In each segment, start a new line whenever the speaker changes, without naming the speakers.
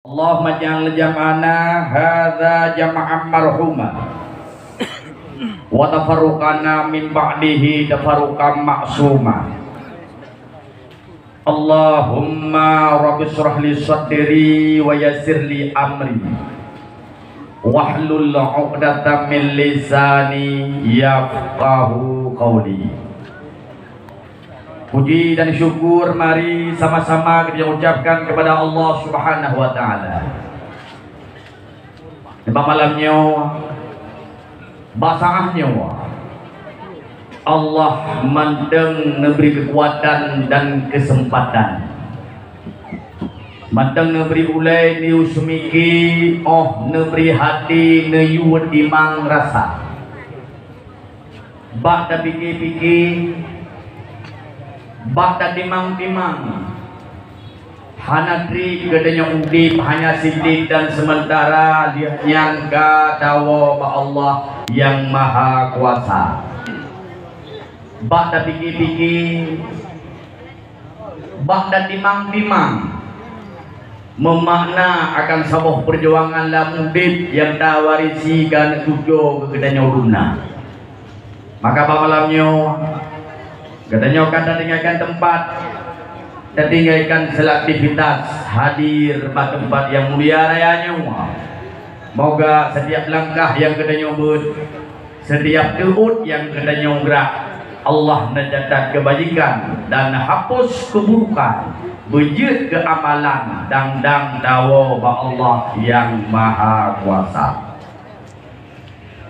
Allahumma ja'al jam'ana hadza jam'an marhuma wa tafarruqana min ba'dihi tafarruqan ma'suma. Allahumma rabbi shrah li sadri wa yassir li amri wahlul 'uqdatam min lisani yafqahu qawli. Puji dan syukur mari sama-sama kita ucapkan kepada Allah Subhanahu wa taala. Di malamnya basaahnya Allah mandeng memberi kekuatan dan kesempatan. Mandeng memberi ulai ni usmiki memberi hati ne yuwet imang rasa. Bak da pikir-pikir bak timang-timang hanatri gedenya udip hanya sidik dan sementara dia nyangka dawa Allah yang maha kuasa. Bak pikir-pikir bak timang-timang memakna akan sebuah perjuangan lamudip yang tak warisi kan tujuh ke gedenya uduna. Maka malamnya katanya akan tinggalkan tempat, tinggalkan selektivitas hadir pada tempat yang mulia rayanya. Moga setiap langkah yang kita nyobot, setiap teut yang kita nyongrak, Allah mencatat kebajikan dan hapus keburukan, bejut ke amalan dan dawa Allah yang maha kuasa.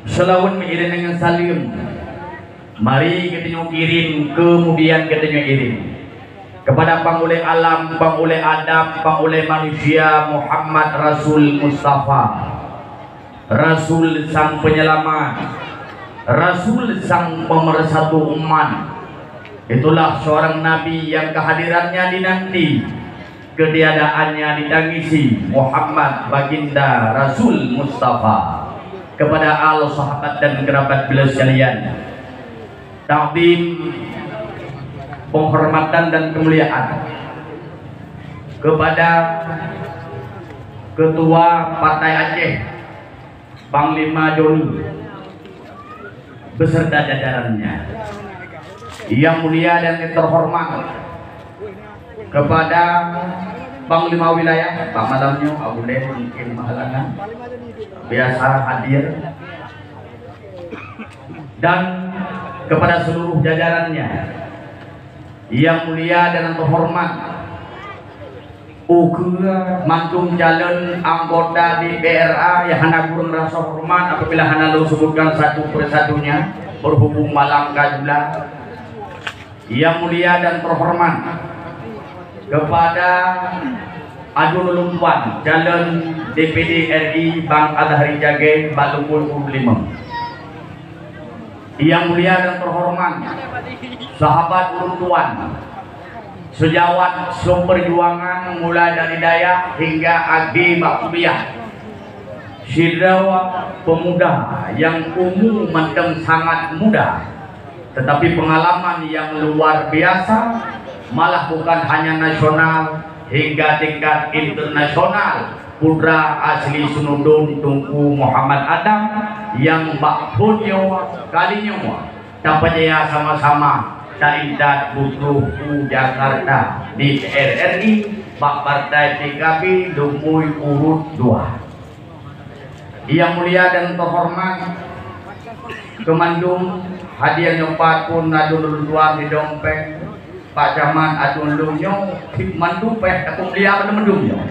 Selawat mengiring dengan salim. Mari kita kirim, kemudian kita kirim kepada pangulai alam, pangulai adam, pangulai manusia Muhammad Rasul Mustafa, Rasul sang penyelamat, Rasul sang pemersatu umat. Itulah seorang nabi yang kehadirannya dinanti, ketiadaannya ditangisi. Muhammad baginda Rasul Mustafa. Kepada al sahabat dan kerabat beliau sekalian, takdim, penghormatan dan kemuliaan kepada Ketua Partai Aceh Panglima Joni beserta jajarannya yang mulia dan terhormat, kepada Panglima Wilayah Pak Malamnya Abu Len mungkin mahalangan biasa hadir, dan kepada seluruh jajarannya yang mulia dan terhormat, ukura mantung jalan anggota di BRA yang hana kurang rasa hormat apabila hana lo sebutkan satu persatunya berhubung malam kajula. Yang mulia dan terhormat kepada Adun Lumpuan jalan DPD RI Bang Adhari Jage Balungkul 25. Yang mulia dan terhormat sahabat uruntuan sejawat perjuangan mulai dari Dayak hingga Agi Bakubiyah, sidrawa pemuda yang umum mendeng sangat muda tetapi pengalaman yang luar biasa, malah bukan hanya nasional hingga tingkat internasional. Putra asli Sunudun Tunku Muhammad Adam yang bakpun kalinya tak percaya sama-sama Daidat Butuhku Jakarta di RRI Bak Partai PKB Lumui urut 2. Yang mulia dan terhormat Kemandung hadiah nyopat pun adun luar di dompet Pak Jaman adun lunyo mandu peh aku dia mendungnya.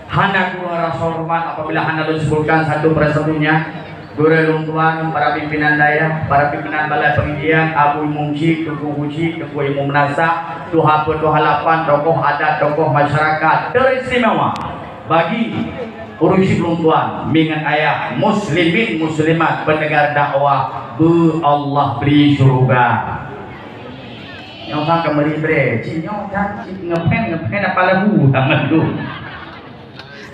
Hana kurang rasa hormat apabila hana disebutkan satu persatunya. Guru Lumpuan, para pimpinan daerah, para pimpinan balai pengidian, Abu Mungsi, Tuku Huci, Tuku Imu Menasa, Tuha Halapan, tokoh adat, tokoh masyarakat teristimewa bagi urusi Lumpuan, mingat ayah muslimin muslimat pendengar dakwah bu Allah beri surga. Yang tak kemari bre, cinyong tak ngepen apa lagu tangan tu.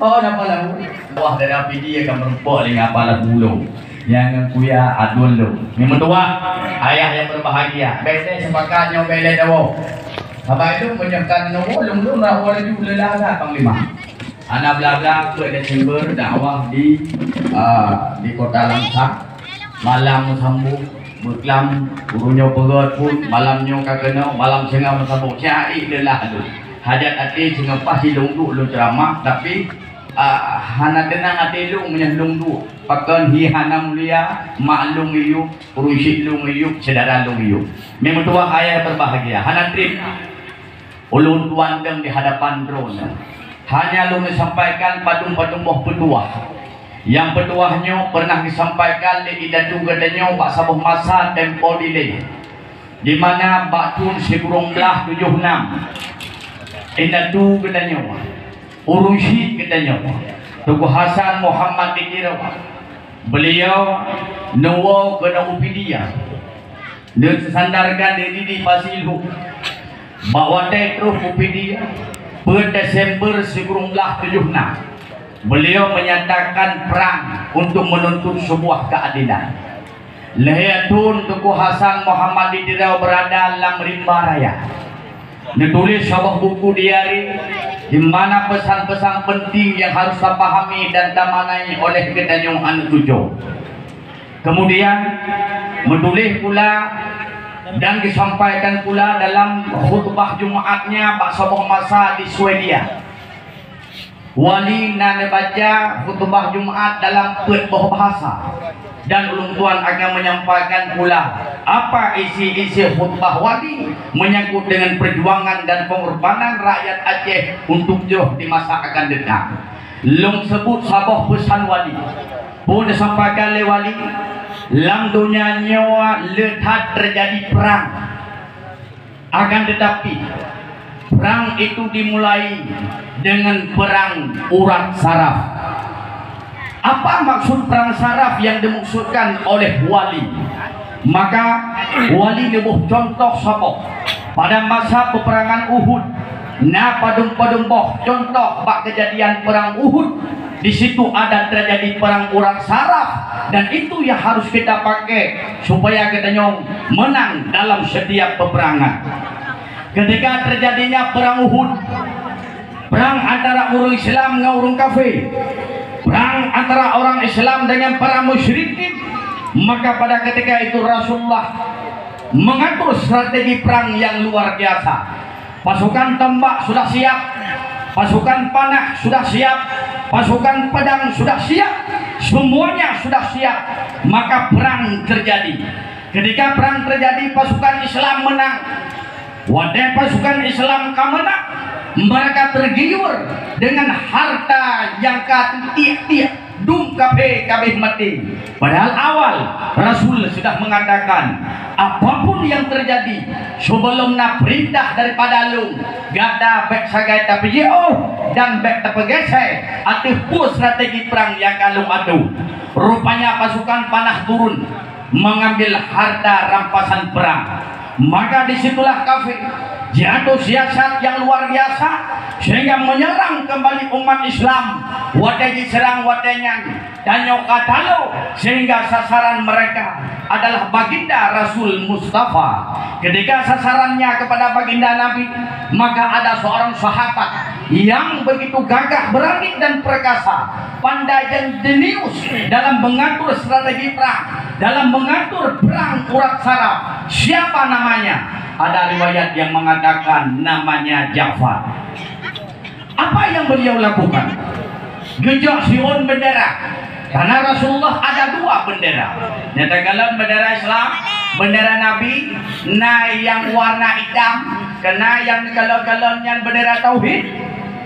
Oh, dapat lagu. Wah, dari api dia akan merupuk dengan apa lagu lo. Yang kuya adul lo. Ini mentua, ayah yang berbahagia. Bete sepakatnya bele dawo. Apa itu menyiapkan nomor lung-lung lah orang juga lelaga Panglima. Anak belaga ke Desember dakwah di Kota Langsa. Malam sambung berkelam gurunya perut pun malamnya kakena malam sengah sambung syai adalah tu. Hajat hati sengah pasti lungdu lu ceramah tapi hana tenang hati lu menyandung du. Pakan hi hana mulia maklum iyu urusi lu iyu saudara lu iyu. Memang tua kaya berbahagia. Hana trip ulun tuan di hadapan drone. Hanya lu menyampaikan padung-padung boh petuah. Yang petuahnya pernah disampaikan di idatu gadanya bak sabuh masa tempo delay. Di mana bak tun sekurang belah 76. Idatu gadanya. Urusi gadanya. Tuku Hasan Muhammad dikira. Beliau nawa kena upidia. Dan sandarkan diri di Pasilu. Bawa terus upidia. Per Desember 1976 beliau menyatakan perang untuk menuntut sebuah keadilan. Lehiyatun Tuku Hasan Muhammad Didirau berada dalam rimba raya. Ditulis sebuah buku diari di mana pesan-pesan penting yang harus dipahami dan dimaknai oleh Kedanyong Anu Tujuh. Kemudian menulis pula dan disampaikan pula dalam khutbah Jumatnya Pak Soboh Masa di Swedia. Wali nan baca khutbah Jumat dalam bahasa dan ulun tuan akan menyampaikan pula apa isi-isi khutbah wali menyangkut dengan perjuangan dan pengorbanan rakyat Aceh untuk jauh di masa akan datang. Long sebut sabah pesan wali pun disampaikan oleh wali. Dalam dunia nyawa letak terjadi perang. Akan tetapi perang itu dimulai dengan perang urat saraf. Apa maksud perang saraf yang dimaksudkan oleh wali? Maka wali lebuh contoh sabok pada masa peperangan Uhud. Nah padung-padung boh contoh bak kejadian perang Uhud. Di situ ada terjadi perang urat saraf dan itu yang harus kita pakai supaya kita menang dalam setiap peperangan. Ketika terjadinya perang Uhud, perang antara orang Islam dengan orang kafir, perang antara orang Islam dengan para musyrikin, maka pada ketika itu Rasulullah mengatur strategi perang yang luar biasa. Pasukan tembak sudah siap, pasukan panah sudah siap, pasukan pedang sudah siap, semuanya sudah siap. Maka perang terjadi. Ketika perang terjadi, pasukan Islam menang. Wadah pasukan Islam menang, mereka tergiur dengan harta yang tiap-tiap dung kabeh mati. Padahal awal Rasul sudah mengatakan apapun yang terjadi sebelum na perintah daripada lu gada bek sagai tapi dan bek tapegese atuh strategi perang yang kalau adu. Rupanya pasukan panah turun mengambil harta rampasan perang. Maka disitulah kafir jatuh siasat yang luar biasa sehingga menyerang kembali umat Islam. Wadah diserang wadahnya dan nyokatalo sehingga sasaran mereka adalah baginda Rasul Mustafa. Ketika sasarannya kepada baginda Nabi, maka ada seorang sahabat yang begitu gagah, berani dan perkasa, pandai dan jenius dalam mengatur strategi perang, dalam mengatur perang urat saraf. Siapa namanya? Ada riwayat yang mengatakan namanya Ja'far. Apa yang beliau lakukan? Gejok siun bendera. Karena Rasulullah ada dua bendera. Nyatakan bendera Islam, bendera Nabi. Nah yang warna hitam, kena yang kalau-kalonnya bendera Tauhid,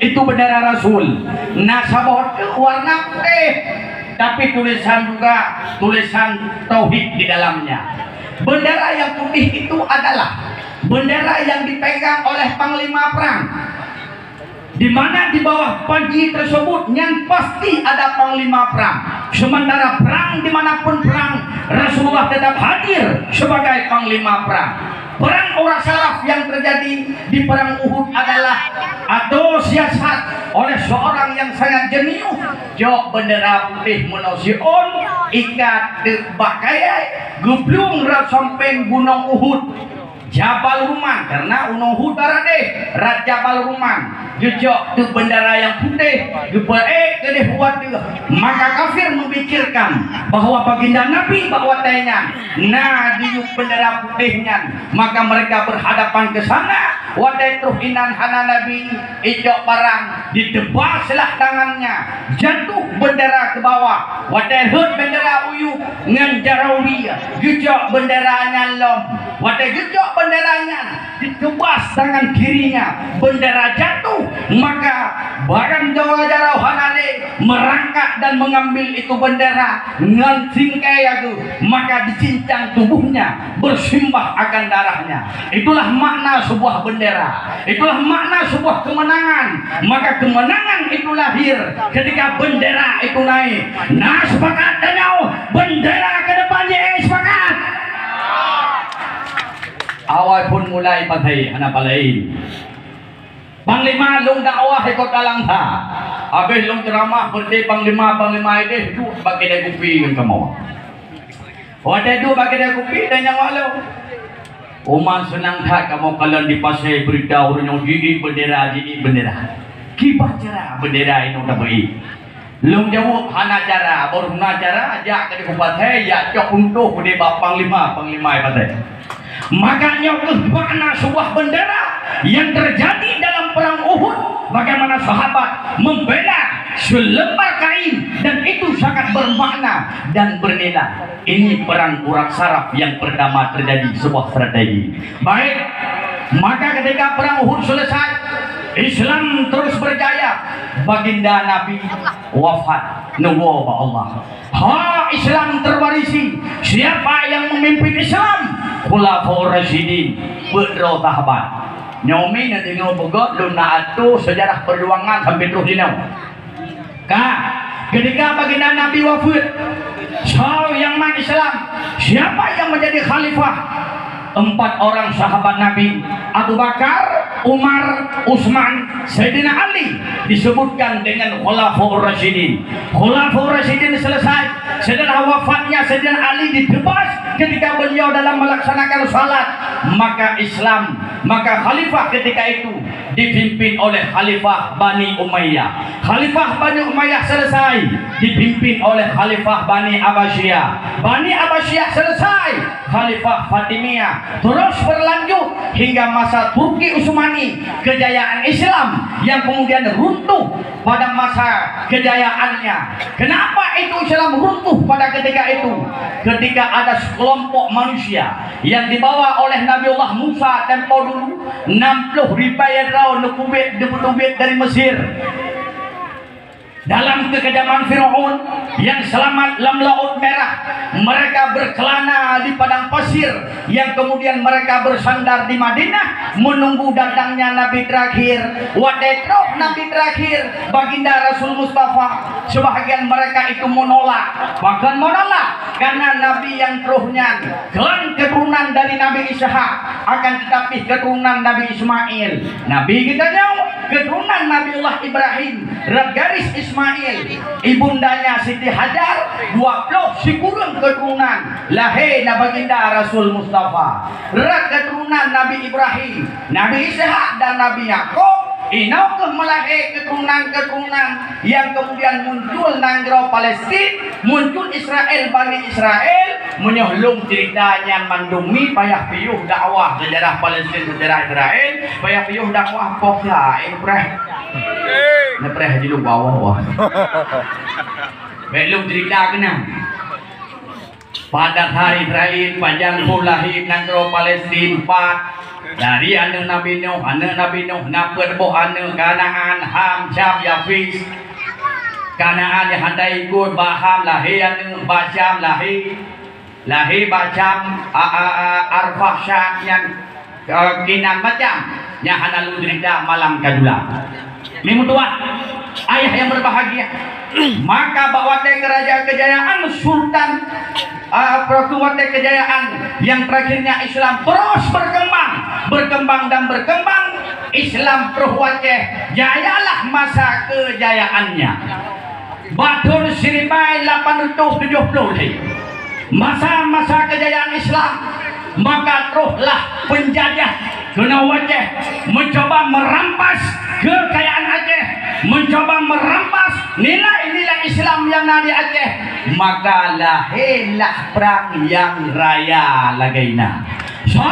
itu bendera Rasul. Nah sabot warna putih, tapi tulisan juga tulisan Tauhid di dalamnya. Bendera yang putih itu adalah bendera yang dipegang oleh panglima perang, di mana di bawah panji tersebut yang pasti ada panglima perang. Sementara perang dimanapun perang, Rasulullah tetap hadir sebagai panglima perang. Perang urat saraf yang terjadi di perang Uhud adalah atau siasat oleh seorang yang sangat jenius. Jok bendera putih monosion ikat bakaya gublung samping gunung Uhud. Jabal Ruman, karena unong hutara deh Rat Jabal Ruman jejak tu bendera yang putih kedeh buat dia. Maka kafir memikirkan bahwa baginda Nabi bawa tanya nah diuk bendera putihnya, maka mereka berhadapan ke sana. Wadai truhinan hana Nabi ijok parang ditebaslah tangannya, jatuh bendera ke bawah. Wadai hut bendera uyu ngan jarawi jejak benderanya lom. Wadai jejak benderanya ditebas tangan kirinya, bendera jatuh. Maka barang Jawa jarau hanade merangkak dan mengambil itu bendera ngan singkai aku, maka dicincang tubuhnya bersimbah akan darahnya. Itulah makna sebuah bendera, itulah makna sebuah kemenangan. Maka kemenangan itu lahir ketika bendera itu naik. Nah sepakat dengan bendera ke depannya, sepakat. Awal pun mulai patai anak palai. Panglima long dakwah ikut dalang ta. Habis long ceramah berarti panglima itu itu bagi dia kopi yang kamu. Wadah itu bagi dia kopi dan yang walau. Umat senang tak kamu kalian di pasai beritahu orang jidi bendera. Kibah cara bendera itu udah beri. Long jawab hana cara baru hana cara ajak ke kupatai ya cok untuk di panglima patai. Makanya makna sebuah bendera yang terjadi dalam perang Uhud, bagaimana sahabat membela selembar kain dan itu sangat bermakna dan bernilai. Ini perang urat saraf yang pertama terjadi, sebuah strategi. Baik, maka ketika perang Uhud selesai, Islam terus berjaya. Baginda Nabi wafat, nubuah Allah. Islam terwarisi. Siapa yang memimpin Islam? Khulafaur Rasyidin, Bedro Tahban. Nyomi nanti ngobogot luna atu sejarah perjuangan sampai terus dinau. Ketika baginda Nabi wafat, yang man Islam, siapa yang menjadi khalifah? 4 orang sahabat Nabi, Abu Bakar, Umar, Utsman, Sayyidina Ali, disebutkan dengan Khulafaur Rasyidin. Khulafaur Rasyidin selesai, setelah wafatnya Sayyidina Ali ditebas ketika beliau dalam melaksanakan salat. Maka Islam, maka khalifah ketika itu dipimpin oleh Khalifah Bani Umayyah. Khalifah Bani Umayyah selesai, dipimpin oleh Khalifah Bani Abbasiyah. Bani Abbasiyah selesai, Khalifah Fatimiyah. Terus berlanjut hingga masa Turki Utsmani, kejayaan Islam yang kemudian runtuh pada masa kejayaannya. Kenapa itu Islam runtuh pada ketika itu? Ketika ada sekelompok manusia yang dibawa oleh Nabiullah Musa tempo dulu 60 ribayat tahun debut dari Mesir dalam kekejaman Firaun yang selamat dalam Laut Merah. Mereka berkelana di padang pasir yang kemudian mereka bersandar di Madinah menunggu datangnya Nabi terakhir. Wadetrok Nabi terakhir baginda Rasul Mustafa. Sebahagian mereka itu menolak, bahkan menolak karena Nabi yang rohnya klan keturunan dari Nabi Ishak, akan tetapi keturunan Nabi Ismail. Nabi kita jauh keturunan Nabiullah Ibrahim, garis Ismail, ibundanya Siti Hajar, 20 si kurang keturunan lahir baginda Rasul Mustafa. Keturunan Nabi Ibrahim, Nabi Ishak dan Nabi Yakub. Inau melahir keturunan-keturunan yang kemudian muncul nanggro Palestina, muncul Israel, Bani Israel, menyohlung ceritanya mandumi payah piyuh dakwah sejarah Palestina, sejarah Israel, payah piyuh dakwah pokla nepreh di lu bawah belum cerita kena pada hari terakhir panjang lahir nanggro Palestina 4 dari anak Nabi Nuh, napet boh anak Kanaan, Ham, Syam, Yafis. Kanaan yang handai ikut Baham lahir anak Basham lahir Basham, Arfah Syam yang Kinan macam yang hana lu cerita malam kadula. Limu tua ayah yang berbahagia. Maka bawa kerajaan kejayaan Sultan perkuatan kejayaan yang terakhirnya Islam terus berkembang dan berkembang. Islam perwajah jayalah masa kejayaannya. Batur Siribai 870 masa-masa kejayaan Islam maka teruslah penjajah kena wajah mencoba merampas kekayaan Aceh, mencoba merampas nilai-nilai Islam yang ada di Aceh, maka lahirlah perang yang raya lagaina. So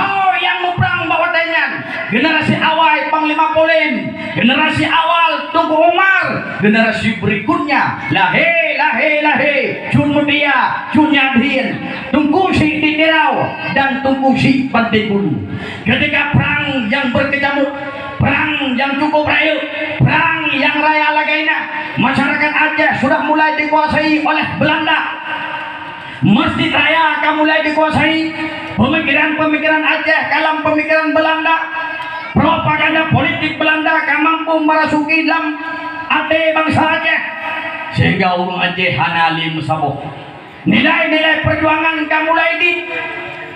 yang perang bawa tangan generasi awal Panglima Polim, generasi awal Tunku Umar, generasi berikutnya lahe Cun Mutia, Cun Yadhin, Tunku Si Titirau dan Tunku Si Pantai Bulu. Ketika perang yang berkecamuk, perang yang cukup raya, perang yang raya lagaina, masyarakat Aceh sudah mulai dikuasai oleh Belanda. Masjid Raya akan mulai dikuasai, pemikiran-pemikiran Aceh dalam pemikiran Belanda, propaganda politik Belanda akan mampu merasuki dalam hati bangsa Aceh, sehingga orang Aceh hanalim saboh. Nilai-nilai perjuangan akan mulai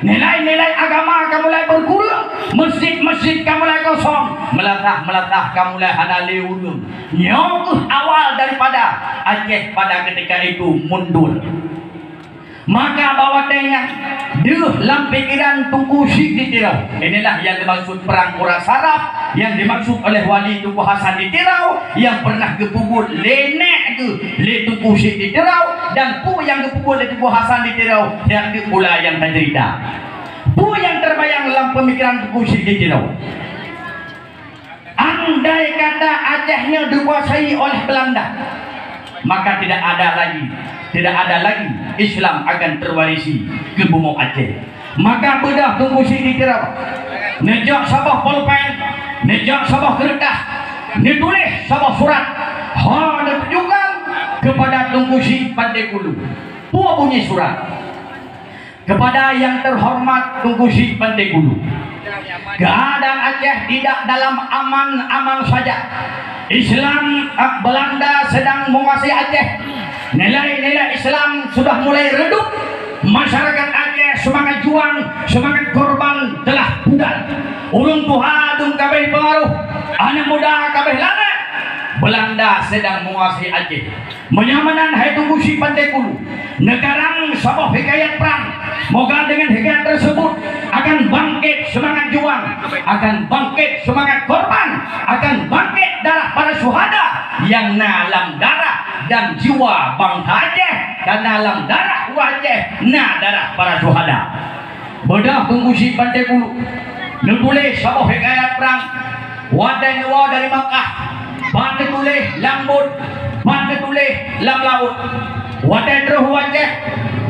nilai-nilai agama akan mulai berkurang, masjid-masjid akan mulai kosong, melatah akan mulai hanali urung. Nyok awal daripada Aceh pada ketika itu mundur. Maka bawa tengah dalam pikiran Tunku Si Titirau. Inilah yang dimaksud perang Kura Saraf, yang dimaksud oleh Wali Tunku Hasan Titirau yang pernah kepukul lenek ke le Tunku Si Titirau, dan pu yang kepukul le Tunku Hasan Titirau yang pula yang tercerita. Pu yang terbayang dalam pemikiran Tunku Si Titirau. Andai kata Acehnya dikuasai oleh Belanda, maka tidak ada lagi Islam akan terwarisi ke bumi Aceh. Maka bedah Tunku Si Titirau nejak sabah pulpen, nejak sabah kertas, ditulis sabah surat, ditujukan kepada Tunku Si Pantai Bulu. Tua bunyi surat kepada yang terhormat Tunku Si Pantai Bulu. Keadaan Aceh tidak dalam aman-aman saja. Islam Belanda sedang menguasai Aceh. Nilai-nilai Islam sudah mulai redup. Masyarakat Aceh semangat juang, semangat korban telah pudar. Ulun tuha dung kabeh pengaruh, anak muda kabeh lana. Belanda sedang menguasai Aceh. Menyamanan hai Tunku Si Pantai Bulu. Negarang sabah hikayat perang. Moga dengan hikayat tersebut akan bangkit semangat juang, akan bangkit semangat korban, akan bangkit darah para syuhada yang nalam darah dan jiwa bangsa Aceh, dan nalam darah Aceh darah para syuhada. Bedah Tunku Si Pantai Bulu nulis sabah hikayat perang. Wadai nyawa dari Makkah, bantu tulis lambut, bantu tulis lam laut. Wadai terus Aceh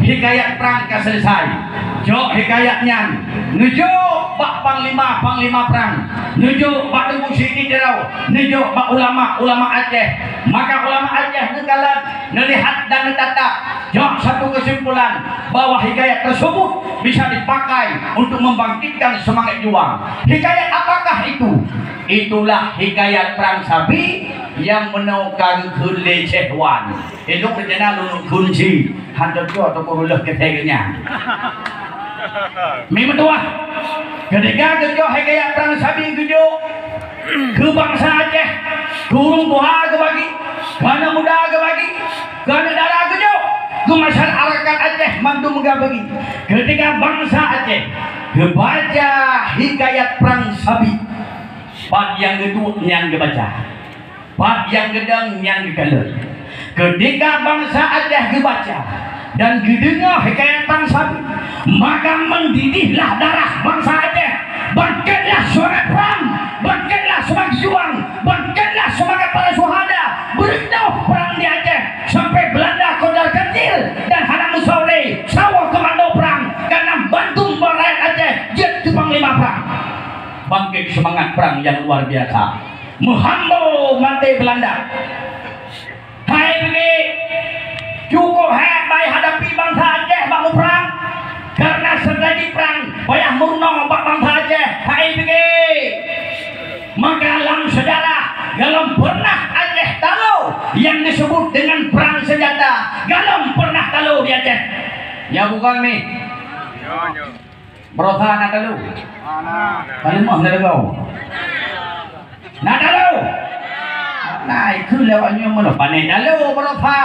hikayat perang ka selesai. Jok hikayatnya nuju bak panglima perang, nuju bak Tunku Si Titirau, nuju bak ulama Aceh. Maka ulama Aceh nekalan melihat dan menetata jok satu kesimpulan bahwa hikayat tersebut bisa dipakai untuk membangkitkan semangat juang. Hikayat apakah itu? Itulah hikayat perang sapi yang menaukkan kelecehwan. Itu kerjanya lulus kunci hantar tu atau kuruleh keteganya. Memang tua. Ketika kerja hikayat perang sapi kerja ke bangsa Aceh, turun tuha ke bagi, karena muda ke bagi, karena darah kerja ke masyarakat Aceh mantu muda bagi. Ketika bangsa Aceh kebaca hikayat perang sapi, part yang kedua yang dibaca, part yang gedang yang dikaler. Ketika bangsa Aceh dibaca dan didengar hikayat perang sapi, maka mendidihlah darah bangsa Aceh. Bangkitlah semangat perang, bangkitlah semangat juang, bangkitlah semangat para syuhada. Beritahu perang di Aceh sampai Belanda kodar kecil dan Hadam Musauleh sawah komando perang karena bantu rakyat Aceh jadi panglima perang. Bangkit semangat perang yang luar biasa, menghambur mati Belanda. Hai begini cukup hebat hadapi bangsa Aceh bangun perang, karena terjadi perang payah murno bangsa Aceh. Hai begini maka dalam sejarah dalam pernah Aceh talau yang disebut dengan perang senjata. Dalam pernah talau di Aceh ya bukan nih berosa nak talau kalian mau nak talau nak talau naik ke lewatnya mana panen talau berosa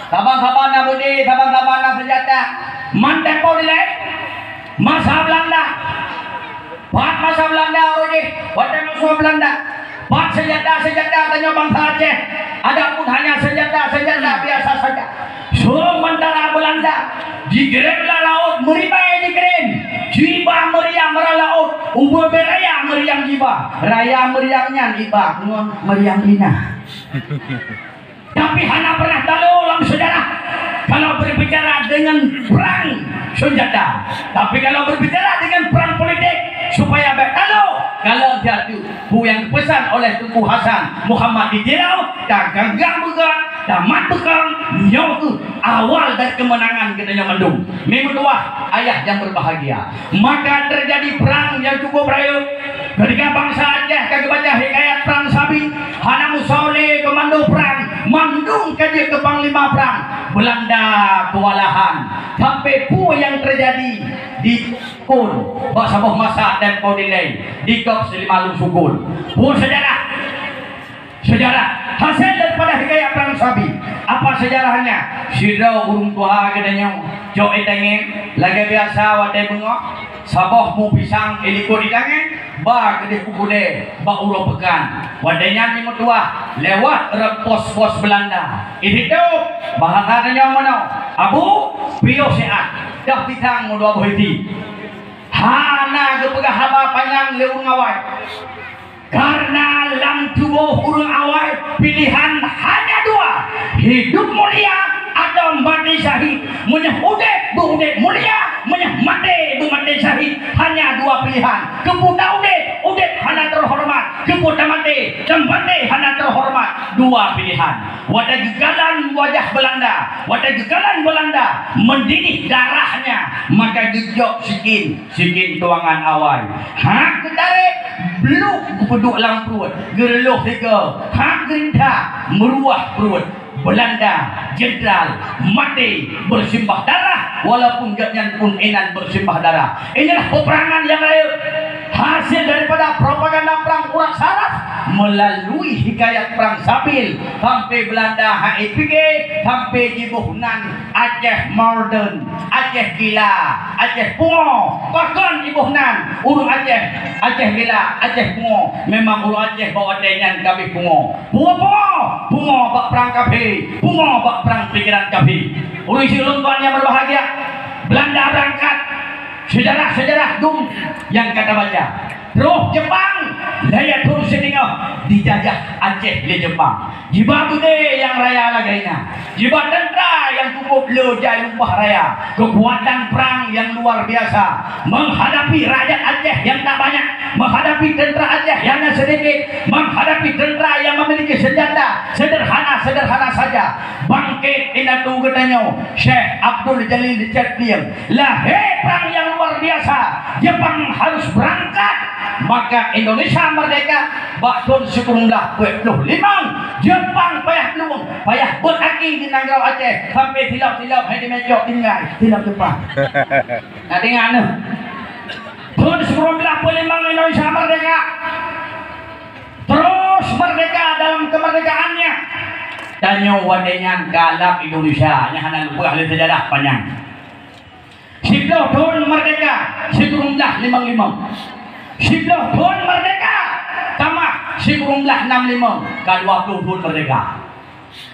sabang-sabang nak budi sabang-sabang nak senjata mantek pau dilek Masa Belanda, buat masa Belanda, Roji, buat musuh Belanda, buat senjata tanya bangsa Aceh. Adapun hanya senjata biasa saja. Sementara Belanda dikirimlah laut meribai dikirim, jiba meriang merah laut, ubah beraya meriang jiba, raya meriangnya jiba, meriang ina. Tapi hana pernah tahu dalam sejarah kalau berbicara dengan perang senjata, tapi kalau berbicara dengan perang politik supaya kalau jatuh yang pesan oleh Tunku Hasan Muhammad di Dirau tak gagang bukan tak matukan nyawa awal dari kemenangan katanya mendung memang tua ayah yang berbahagia, maka terjadi perang yang cukup rayu ketika bangsa Aceh kagak baca hikayat perang Sabi hana musaule komando perang mandung kaji ke panglima perang Belanda kewalahan sampai pu yang terjadi di Kun Sabuh Masa dan Podilai di Kop Selimalung Sukul pu sejarah hasil daripada hikayat perang Sabi. Apa sejarahnya? Sidau burung tua katanya jok tengen lagi biasa wadai bengok saboh mu pisang eliko di tangan ba gede kukude ba ulo pekan wadainya ni mutua lewat pos Belanda itu bahasanya mana abu pio seat dah pitang mu dua bohiti hana gepegah haba panjang leung awai karena dalam tubuh urung awal pilihan hanya dua, hidup mulia atau mati syahid. Menyehudek buhudek mulia, menyemati mati syahid. Hanya dua pilihan. Keputa udek hana terhormat. Keputa mati hana terhormat. Dua pilihan. Wadah gegalan wajah Belanda, wadah gegalan Belanda mendidih darahnya, maka gejok sikin tuangan awal. Hak ketarik beluk peduk lang perut gereluh tiga hak gerintah meruah perut Belanda jenderal mati bersimbah darah walaupun jangan pun enan bersimbah darah. Inilah peperangan yang lain hasil daripada propaganda perang urat saraf melalui hikayat perang Sabil sampai Belanda HIPG sampai Jibuhnan Aceh modern Aceh gila Aceh pungo bahkan Jibuhnan urung Aceh gila Aceh pungo memang urung Aceh bawa dengan kami pungo bak perang kafe pungo bak perang pikiran kafe urung isi tuan yang berbahagia Belanda berangkat sejarah dum yang kata baca roh Jepang daya turun setengah dijajah Aceh di Jepang jiba bude yang raya lagainya jiba tentera yang cukup lejai lumpah raya kekuatan perang yang luar biasa menghadapi rakyat Aceh yang tak banyak menghadapi tentera Aceh yang sedikit menghadapi tentera yang memiliki senjata sederhana saja bangkit inatu katanya Syekh Abdul Jalil Dicatliam lah perang yang luar biasa Jepang harus berangkat maka Indonesia merdeka bakun 1925 Jepang payah beraki di Nanggau Aceh sampai tilap-tilap hai di mejok tinggal tilap Jepang nah dengan tahun 1925 Indonesia merdeka terus merdeka dalam kemerdekaannya tanya wadenya galap Indonesia yang hanya lupa ahli sejarah panjang 10 tahun merdeka 1955 10 tahun merdeka tamat 1965 ke 20 tahun merdeka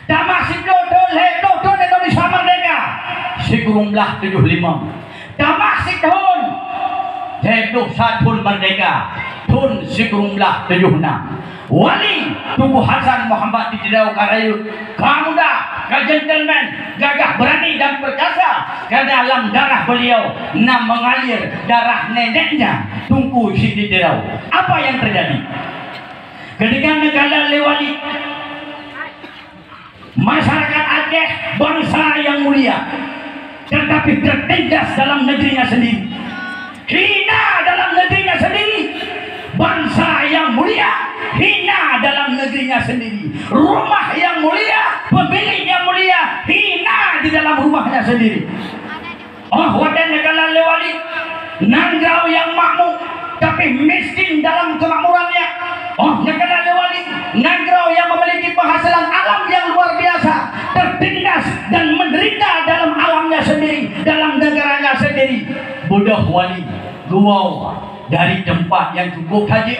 tamat 10 tahun Indonesia merdeka 1975 tamat 10 tahun 21 tahun merdeka tahun 1976 Wali Tunku Hasan Muhammad di Dirau Karayu kamuda gentleman gagah berani dan perkasa karena dalam darah beliau mengalir darah neneknya Tunku Sidi Dirau. Apa yang terjadi ketika negara lewali masyarakat Aceh bangsa yang mulia tetapi tertindas dalam negerinya sendiri hina dalam negerinya sendiri bangsa yang mulia hina dalam negerinya sendiri rumah yang mulia pemilik yang mulia hina di dalam rumahnya sendiri wadah negara lewali Nanggau yang makmur tapi miskin dalam kemakmurannya negara lewali Nanggau yang memiliki penghasilan alam yang luar biasa tertindas dan menderita dalam alamnya sendiri dalam negaranya sendiri mudah wali luau dari tempat yang cukup haji.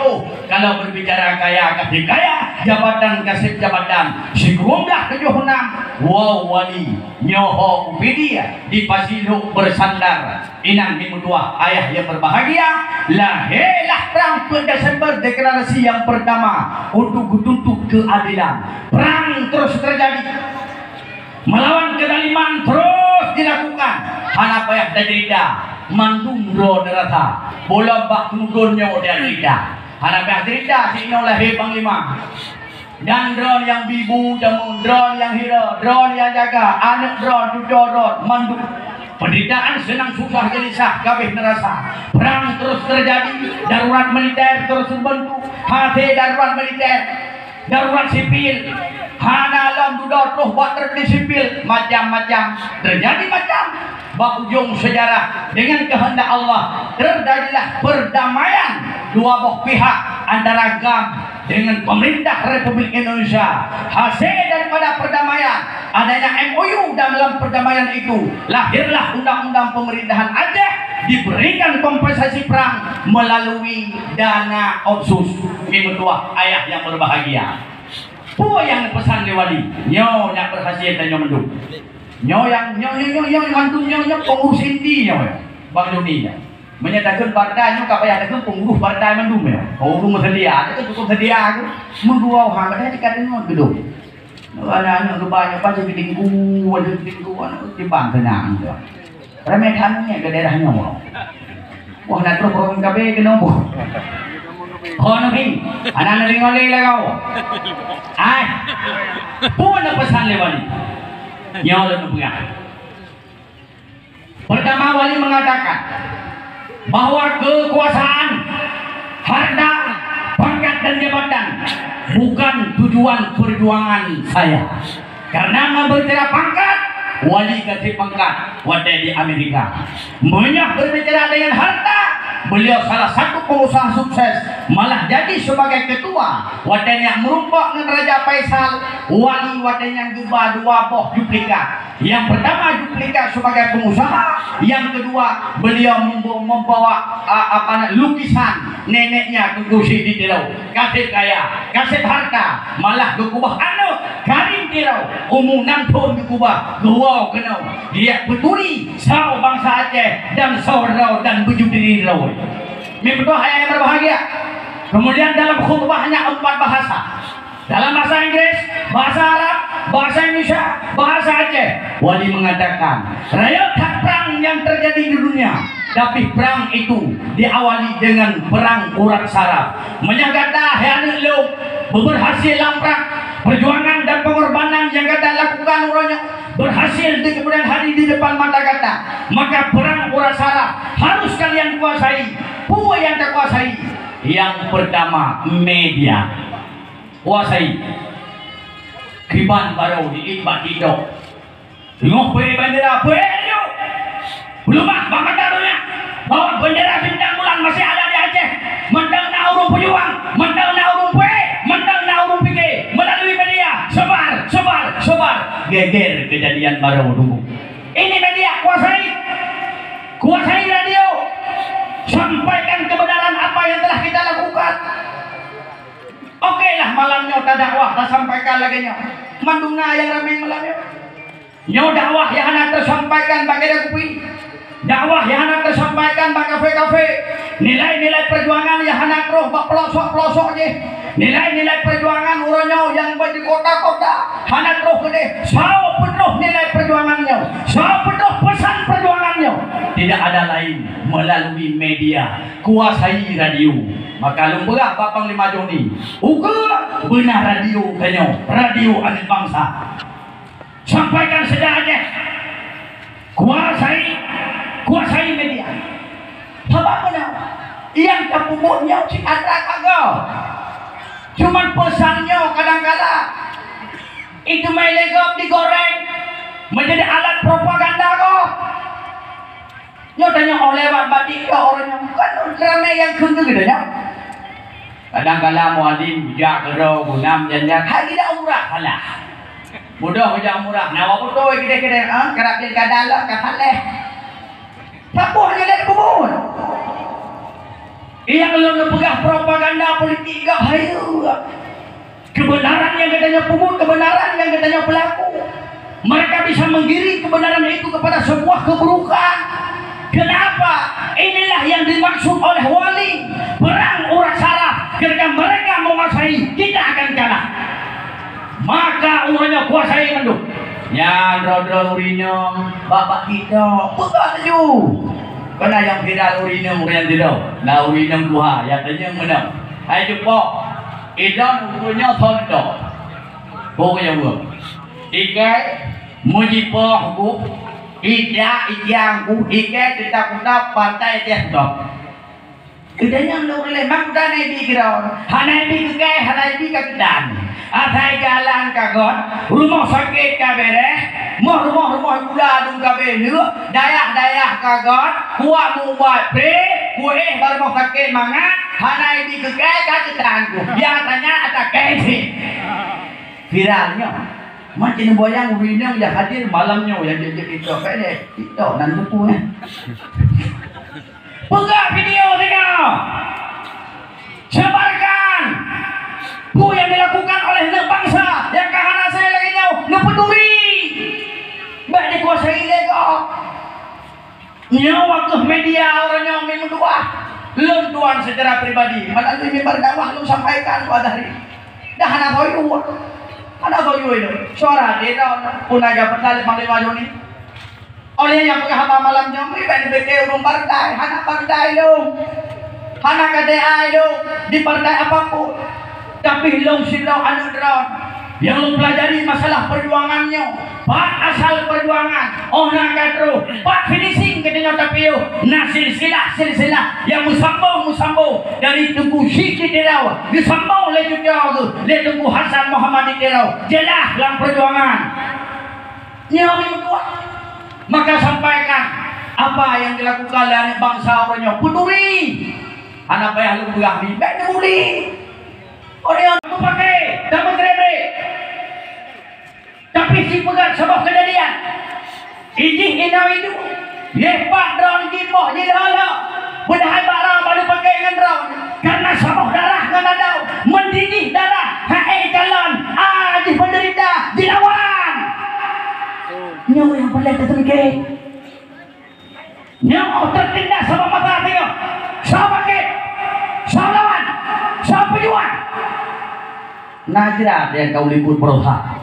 Kalau berbicara kaya kasih kaya, jabatan kasih jabatan, segeromdah 76 wow wali nyoho upidia di Pasiluk bersandar inang di mutua ayah yang berbahagia. Lahirlah perang Desember, deklarasi yang pertama untuk tuntut keadilan. Perang terus terjadi, melawan kedaliman terus dilakukan. Hana payah dajerida mandungro nerata bola bak tunggunnya dajerida. Hana payah dajerida sino lahir panglima. Dan drone yang bibu jamu, drone yang hira, drone yang jaga, anak drone, cucu drone, manduk. Penderitaan senang susah gelisah kabeh nerasa. Perang terus terjadi, darurat militer terus membentuk. Hati darurat militer, darurat sipil. Hana alam duda roh buat terjadi sipil macam-macam terjadi macam bak ujung sejarah dengan kehendak Allah terjadilah perdamaian dua belah pihak antara GAM dengan pemerintah Republik Indonesia. Hasil daripada perdamaian adanya MOU, dalam perdamaian itu lahirlah undang-undang pemerintahan Aceh, diberikan kompensasi perang melalui dana otsus. Metua ayah yang berbahagia. Puan yang pesan lewali, nyo yang berhasil dan nyo mendung, nyo yang mantu nyo pengurus inti nyo, Bang Doni menyatakan partai nyo kapaya ada pengurus partai mendung ya, pengurus sedia, itu cukup sedia aku, mendua orang ada di kadang nyo gedung, ada banyak pasti tinggu, timbang tenang tu, remetannya ke daerahnya mau, wah nak terus program KB ke nombor. Oh nabi, anak nabi ngoleh lah kau. Pun nak pesan lewali. Nyawa dan pegang. Pertama wali mengatakan bahwa kekuasaan, harta, pangkat dan jabatan bukan tujuan perjuangan saya. Karena berbicara pangkat, wali kasih pangkat wadai di Amerika. Banyak berbicara dengan harta. Beliau salah satu pengusaha sukses, malah jadi sebagai ketua wadanya merumpok dengan Raja Faisal, wali wadanya juga dua boh duplikat. Yang pertama duplikat sebagai pengusaha, yang kedua beliau membawa lukisan neneknya ke kursi di Tirau. Kasih kaya, kasih harta, malah kekubah anak Karim Tirau, umunan pun kekubah gua kenau. Dia peturi sau bangsa Aceh dan saudara dan bujuk diri Tirau. Memberdoa yang berbahagia. Kemudian dalam khutbahnya 4 bahasa. Dalam bahasa Inggris, bahasa Arab, bahasa Indonesia, bahasa Aceh. Wali mengatakan, raya tak perang yang terjadi di dunia, tapi perang itu diawali dengan perang urat saraf. Menyagata yang lu berhasil lamprang perjuangan dan pengorbanan yang kata lakukan uranya berhasil di kemudian hari di depan mata kata. Maka perang urat saraf harus kalian kuasai. Pua yang tak kuasai. Yang pertama media, kuasai. Kiban baru di Iqbal Indo. Tengok bendera punya. Belum bang katarunya bahwa bendera bintang bulan masih ada di Aceh. Mendang na urung pejuang, mendang na urung pue, mendang na urung pikir melalui media. Sebar. Geger kejadian baru dulu. Ini media kuasai radio. Sampaikan kebenaran apa yang telah kita lakukan. Oke lah malamnya tak dakwah, tak sampaikan lagi nyo. Mandungna yang ramai malamnya. Nyo dakwah yang anak tersampaikan bagi kopi. Dakwah yang anak tersampaikan bagi kafe-kafe. Nilai-nilai perjuangan yang anak roh bak pelosok-pelosok je. Nilai-nilai perjuangan uronyo yang di kota-kota. Anak roh gede. Sao penuh nilai perjuangannya. Sao penuh pesan perjuangannya. Tidak ada lain melalui media. Kuasai radio. Maka lumberah Bapak Panglima Joni. Uga benar radio kanyo. Radio anak bangsa. Sampaikan sejarahnya. Kuasai media. Apa benar? Yang kepumutnya si ada kagak. Cuman pesannya kadang-kadang itu melegop digoreng menjadi alat propaganda kok. Nyo tanya lewat batik ke orangnya bukan ramai yang kuntu gitu ya. Kadang-kadang mualim bijak kerau gunam jangan hari dah umrah halah. Mudah bijak umrah. Nawa betul kita kerap pilkada lah kahaleh. Tabuh dia lihat kubur. Yang lo pegang propaganda politik gak hayu. Kebenaran yang katanya pemut, kebenaran yang katanya pelaku. Mereka bisa menggiring kebenaran itu kepada sebuah keburukan. Kenapa? Inilah yang dimaksud oleh wali. Perang uras saraf. Ketika mereka menguasai, kita akan kalah. Maka uranya kuasai menduk. Ya, dro-dro urinya bapak kita. Bukan tu. Kena yang viral urinya murian tidak. Nah urinya dua, yang tanya mana? Hai jumpa. Idan ukurnya sontok. Pokoknya gua. Ikai mujibah ku. Ija ijangku. Ikai kita kuda pantai tiap dok. Idanya lu lemak kuda nabi kira. Hanai bi kekai, hanai bi kekedan. Atai jalan kagot. Rumah sakit kabere. Rumah kuda dung kabere. Dayak kagot. Kuat mubat pre. Kue baru sakit mangat. Hanai di kekai kacetanku. Yang tanya ada kesi. Viralnya. Macam boyang winang yang hadir malamnya yang jadi itu kayak itu nanti punya. Buka video tengok. Sebarkan. Bu yang dilakukan oleh bangsa yang kahana saya lagi nyau. Nggak peduli. Mbak dikuasai lego. Nyawa ke media orangnya minum dua. Lun tuan secara pribadi, mana ini berdakwah lu sampaikan pada hari. Dah anak koyu, anak koyu itu. Suara dia pun aja pernah lima Juni. Oleh yang pakai haba malam jam, iban bete urung partai, anak partai lu, anak KDA lu di partai apapun. Tapi lu silau anu drone. Yang lu pelajari masalah perjuangannya, Pak asal perjuangan, nak katro, Pak finishing katanya tapi yo, nah silsilah yang musambung dari Tugu Syekh Dirau, disambung le Tugu Hasan Muhammad Dirau, jelas dalam perjuangan. Nyawa kedua, maka sampaikan apa yang dilakukan oleh bangsa orangnya, peduli, anak payah lu buah ni, baik peduli. Orang yang pakai dapat remeh. Tapi si pegang sebuah kejadian. Ijih inau itu. Lepak drone gimbah di dalam. Bedahan barang baru pakai dengan drone. Karena sebuah darah kan ada. Mendidih darah. Hai calon. Ajih penderita. Dilawan. Nyawa yang boleh tertengkeh. Nyawa tertindak sama mata tengok. Saya pakai. Saya lawan. Saya pejuang. Najrah yang kau libur berusaha.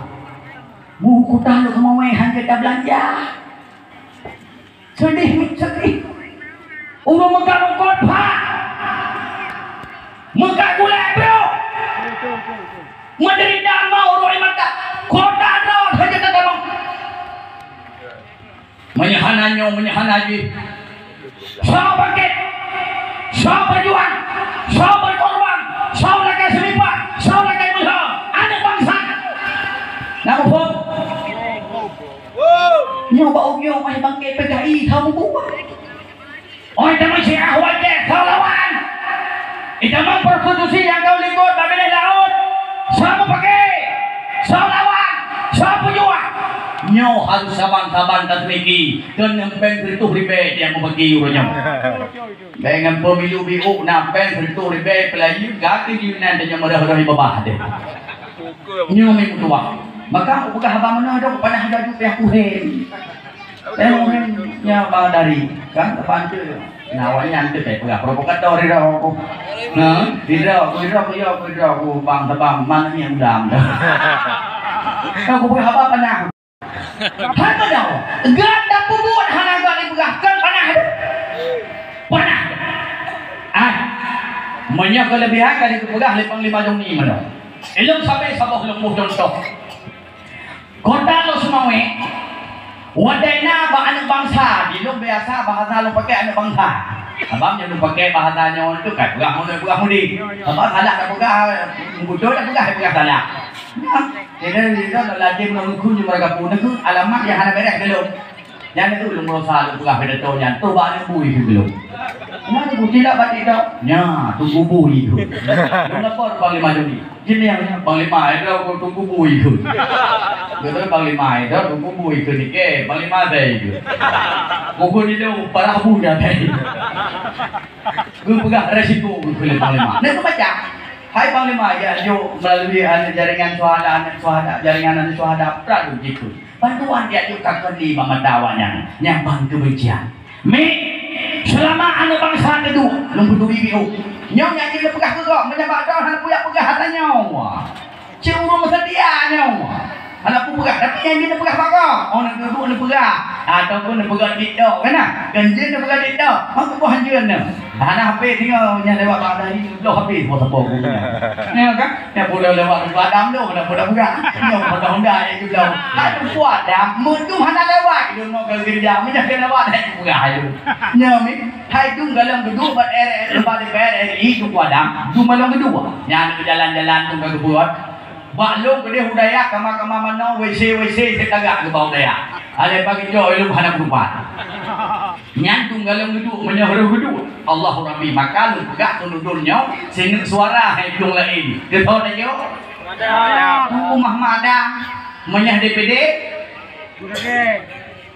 Buku tahu kemewahan kita belanja. Sedih. Udah mengkarungkot pak. Mengkak gula bro. Menderita mau roi mata. Kota drone saja tak tahu. Menyahan haji. Saya pakai. Saya berjuang. Saya berkorban. Saya lakai selipat. Saya lakai berusaha. Anak bangsa. Nama pun. Nyoba ogyo may bangkit PKI kamu buat. Oh itu masih ahwat deh kau lawan. Itu memang persekusi yang kau likut babel laut. Sama pakai. Sama lawan. Sama pejuang. Nyo harus saban tatmiki dan nempel itu ribe yang membagi uranya. Dengan pemilu biu nempel itu ribe pelayu ganti di nanti yang merah-merah di bawah deh. Nyo minggu tua. Maka bukan haba mana dong pada ada juga yang kuhen. Nya bang dari kan depan tu. Nawanya nanti saya pegang provokator di aku. Nah, di aku bang tebang mana yang dam. Aku bukan haba panah. Hana dah. Ganda pubut hana gak dipegang kan panah. Panah. Banyak kelebihan kali dipegang oleh Panglima Joni mana. Elok sampai sabah lembuh contoh. Kota lo semua wadainya anak bangsa di lo biasa bahasa lo pakai anak bangsa abang jangan pakai bahasanya orang itu kan pegang mudi abang salah tak pegang muncul tak pegang salah jadi itu lagi menunggu mereka pun itu alamat yang ada beres belum yang itu belum berusaha lo pegang pedatonya tu balik bui itu belum mana tu tidak batik dah nya tu bui itu lo lapor Panglima Joni Gini yang Panglima itu aku tunggu bui tu. Betul Panglima itu tunggu bui tu ni ke Panglima dah itu. Buku ni tu para budak dah. Gue pegang resiko gue Panglima. Nanti baca. Hai Panglima ya jo melalui jaringan suhada, jaringan suhada Pradu gitu. Bantuan dia juga ke lima mendawanya yang bang kebencian. Selama anda bangsa itu lumpuh bibiu. Nyong yang jadi pegah kok menyebab orang punya pegah hatanya. Cium sedia nyong. Anak pun pegah tapi yang dia pegah apa? Orang duduk ni pegah ataupun ni pegah di dak kan? Ganjil ni pegah di dak. Aku pun hanjun ni. Anak HP tinggal nya lewat pada ni loh HP buat apa aku. Ni kan? Ya boleh lewat Adam tu nak boleh pegah. Nyong pada Honda itu bilang, "Tak buat dah, mutu hana lewat dia mau kerja, menyak lewat dah pegah itu." Nyong ni hai tu galang duduk buat lepas di PRRI tu Adam. Tu malam kedua. Yang jalan-jalan tu ke buat maklum ke dia budaya kama-kama mana WC setagak ke bawah daya. Ada pagi jauh ilmu hana berupa. Nyantung galang duduk menyahuruh duduk. Allahu Rabbi maka lu pegak tunudunnya sehingga suara hidung lain. Dia tahu tak jauh? Tunggu Mahmadah menyah DPD.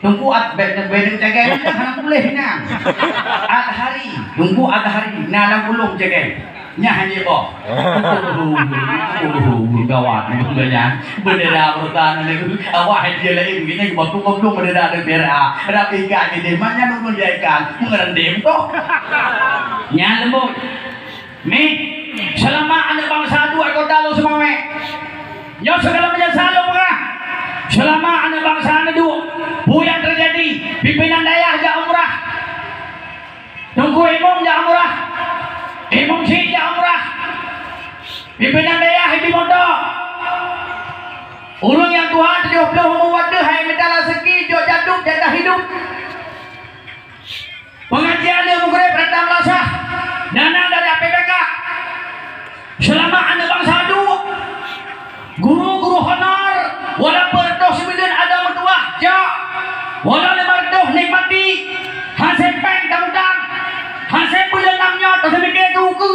Tunggu bedeng jaga hana boleh na. Hari tunggu hari nalang ulung jaga. Nya hanya boh. Gawat banyak bendera pertahanan itu awak dia lain begini waktu bendera negara rapi kan ini mana nunggu jaikan mengerendam toh nya lembut nih selama anda bangsa dua kota lo semua yo segala macam salah murah selama anda bangsa anda dua bu yang terjadi pimpinan daerah jak umrah tunggu imam jak umrah imam syih jak umrah pimpinan daerah di mondok urung yang Tuhan 70 memwadah hai medal rezeki jok jaduk jatah hidup pengajian dia mughrib perintah melasah dana dari APBK selama anda bangsa dua guru-guru honor wala perdoh 9 ada mertua jak wala 5 nikmati hasil peng tamudang hasil bulan 6 nyot tak semikir tu ke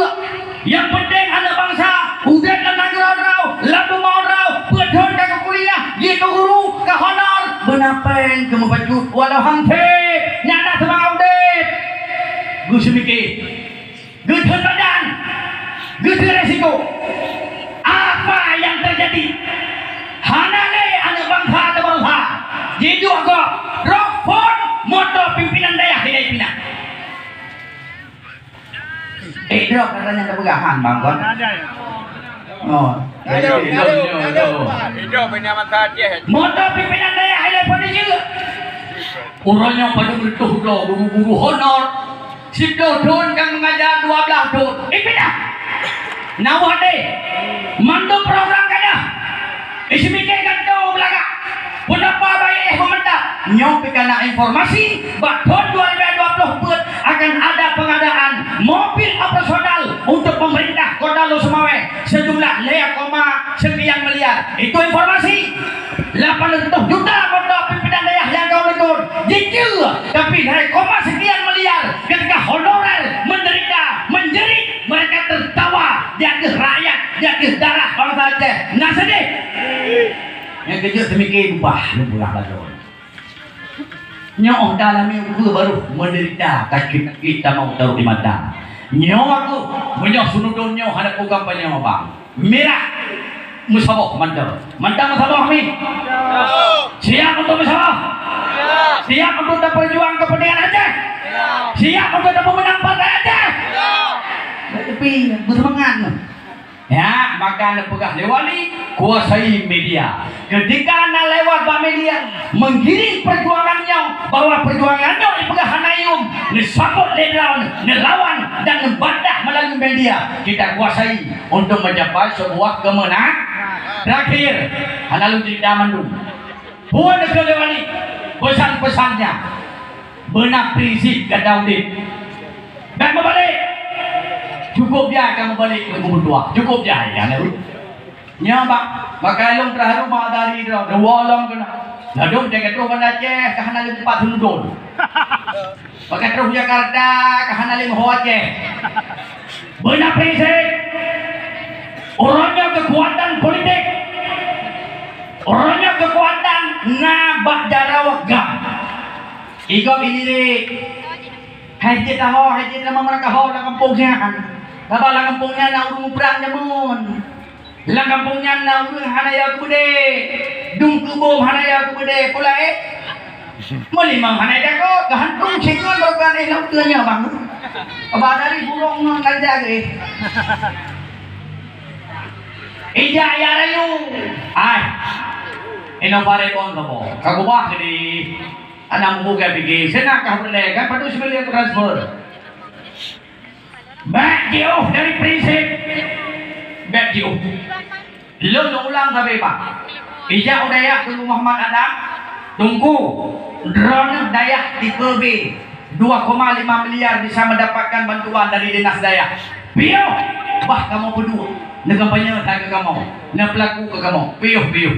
yang penting anak bangsa udah tenang rau lalu mau rau berdon ke kuliah dia ke guru ke honor benapeng ke membajut walau hangte nyana semang audit gue semikir gue badan gue resiko apa yang terjadi hanale anak bangsa atau bangsa jadi agak rokfon motor pimpinan daerah tidak pindah drop katanya kepegahan bang kon. Oh, ada. Drop ini amat saja. Motor pimpinan daerah ada pada juga. Orangnya pada bertuh guru-guru honor. Si Dodon yang mengajar 12 tahun. Pindah. Nawah deh. Mandu program kada. Isi mikir kan tahu belakang. Pendapat baik pemerintah. Nyok kena informasi bahwa tahun 2020 akan ada pengadaan mobil operasional untuk pemerintah Kota Lu Semawe sejumlah 5, sekian miliar. Itu informasi 800 juta kota pimpinan daerah yang kau ikut jika tapi dari sekian miliar ketika honorer menderita menjerit mereka tertawa di atas rakyat di atas darah bangsa Aceh nggak sedih yang kejut demikian ubah lu pulang lagi nyok dalamnya aku baru menderita kaki kita mau taruh di mata nyok aku menyok sunudonnya ada program banyak bang merah musabah mantap musabah mi siap untuk musabah siap untuk berjuang kepentingan Aceh siap untuk menang partai Aceh tapi bersemangat ya maka anda pegah lewali kuasai media ketika anda lewat media menggiring perjuangannya bahwa perjuangannya dipegah hanayum disambut nelawan dan membantah melalui media kita kuasai untuk mencapai sebuah kemenangan terakhir anda lu cerita mandung buat negara lewali pesan-pesannya benar prinsip kata audit dan berbalik cukup dia akan balik ke kubur dua cukup dia ya nyamak maka long terharu mak dari dah dua long kena ladung jaga terus Aceh kahana 4 Sunudon pakai terus Jakarta kahana 5 Aceh benar prinsip orangnya kekuatan politik, orangnya kekuatan ngabah jarawagam. Ikaw binili hajit nama mereka na kampungnya kan. Kapag lang kampungnya na urung perang namun. Lang kampungnya na urung hanaya kude. Dung kubom hanaya kude pula Malimang hanaya ko gahantung singon bagan ilaw tuanya bang. Aba dari burong nang kanjage. Ija ayarayo. Ay. Ino pare on mo. Kagubah di anang buka bigi senak kabrlega padu sebelum transfer. Back jauh dari prinsip. Back jauh. Lo ulang sabi pak. Ija udaya tunggu Muhammad Adam. Tunggu. Drone Dayak di KB 2,5 miliar bisa mendapatkan bantuan dari dinas Dayak. Piyo. Bah kamu berdua. Nagampanya ke kamu. Na pelaku ke kamu. Piyo.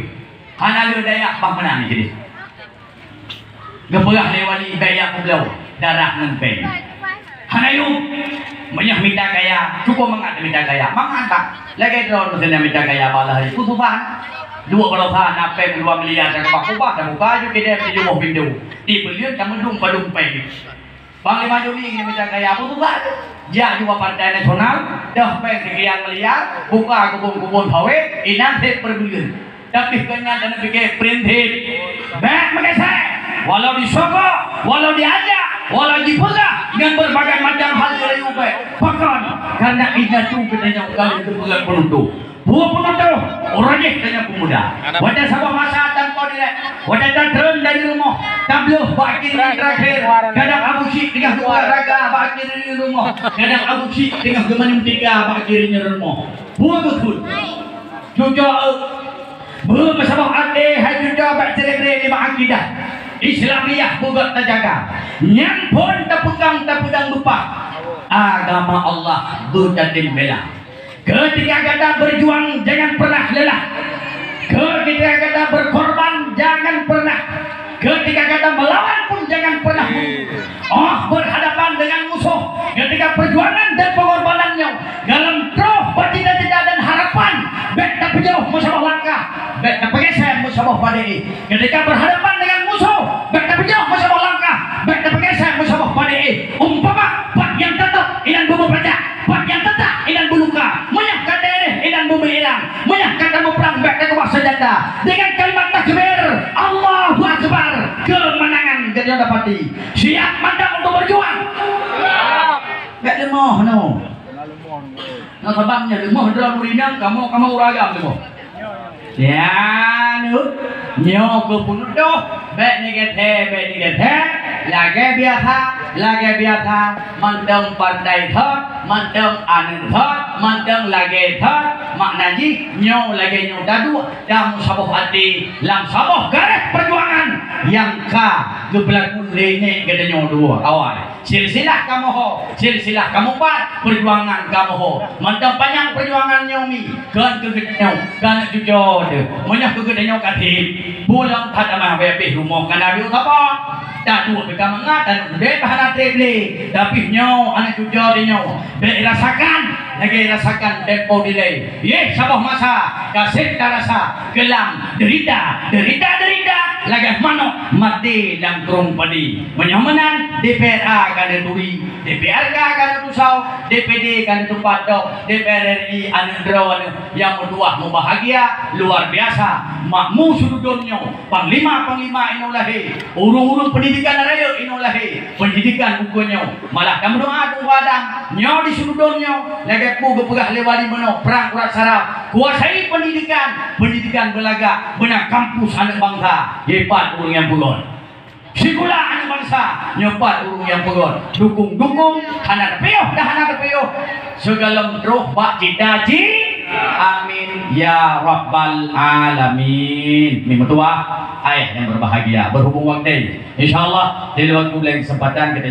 Hanalo Dayak bah menang jadi. Gabelah lewali Dayak pulau darah ng pen. Hanayo banyak minta kaya cukup mangat minta kaya manganta lagi drone sila minta kaya malah hari kutuban 2 balasan apa 2 miliar sa kapakubah na bukayo kaya di mo pindu di belian kamu dum padum pen Panglima Juli ini minta kaya kutuban dia juga partai nasional dah pen sekian miliar buka kubun-kubun hawe inang set per bulan tapi kanya dan pikir prinsip baik makasih walau disokok walau diajak walau dipegang dengan berbagai macam hal dari upaya bahkan karena itu katanya kali itu bukan penuntuk buah penuntuk orangnya katanya pemuda wadah sabah masa tanpa nilai wadah turun dari rumah tabluh bakir terakhir kadang Abu Syik dengan dua raga bakir di rumah kadang Abu Syik dengan gemanum 3 bakirnya rumah buah betul juga buah sabah ade hai juga bakir di akidah Islamiyah bukan terjaga yang pun terpegang lupa agama Allah berdadim bela ketika kita berjuang jangan pernah lelah ketika kita berkorban jangan pernah ketika kita melawan pun jangan pernah berhadapan dengan musuh ketika perjuangan dan pengorbanannya dalam roh bercita-cita dan harapan baik tak jauh musabah langkah baik tak bergeser musabah padai ketika berhadapan dengan musuh baik tak jauh musabah langkah baik tak bergeser musabah padai umpama bat yang tetap idan bumi pajak bat yang tetap idan buluka menyah kadere idan bumi ilang menyah kata perang baik tak kebah senjata dengan kalimat takbir Allahu Akbar kemenangan kita dapati siap mantap untuk berjuang gak lemah no nah sebabnya lemah dalam urinang kamu uragam lemah ya nước nhiều cực phụ nữ đâu bệ này thế lage biasa mandang pandai thot mandang aneh thot mandang lage thot maknanya nyo lage nyo dadu dalam sabuh hati dalam sabuh garis perjuangan yang geblak lene gede nyo dua awal silsilah kamu pat perjuangan kamu ho mandang panjang perjuangan nyomi kan kegedenya kan jujur banyak kegedenya katip pulang tak ada bebe rumah kan ada apa tak dua mereka mengatakan deh bahan treble tapi nyaw anak jujur dia nyaw lagi rasakan tempo delay ye sabah masa kasih rasa gelam derita lagi manok mati dan kurung padi menyomenan DPR kan duri DPR kan tusau DPD kan itu patok DPR RI anu yang berdua mau bahagia luar biasa makmu sudutnya panglima inolahi urung pendidikan raya inolahi pendidikan bukunya malah kamu doa kepada nyaw di sudutnya lagi ku gepegah lewali meno perang urat saraf kuasai pendidikan belaga benar kampus anak bangsa hebat urung yang pugon sikula anak bangsa nyepat urung yang pugon dukung hana terpeyuh segala roh bak cita-cita amin ya rabbal alamin. Mimtua ayah yang berbahagia berhubung waktu insyaallah di waktu lain kesempatan kita